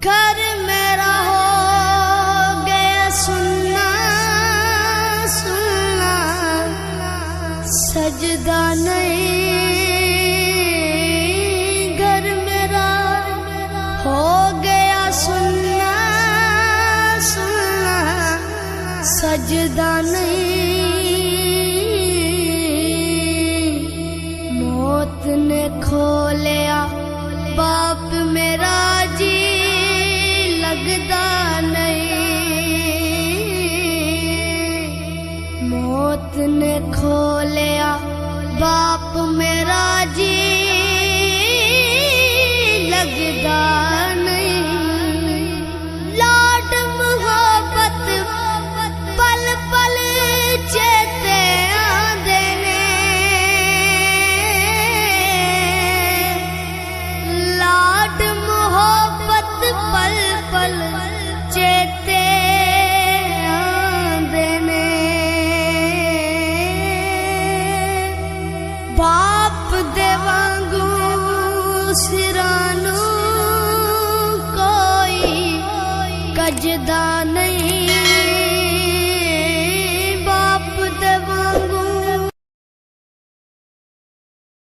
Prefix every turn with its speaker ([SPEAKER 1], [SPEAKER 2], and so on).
[SPEAKER 1] घर मेरा हो गया सुनना सुनना, सजदा नहीं। घर मेरा हो गया सुनना सुनना, सजदा नहीं। मौत ने खो लिया बाप मेरा जी, लगदा नहीं। मौत ने खो लिया बाप मेरा जी, लगदा नहीं। लाड मोहब्बत पल पल चेते आंदे ने, लाड मोहब्बत पल पल चेते आंदे ने। बाप दे वांगू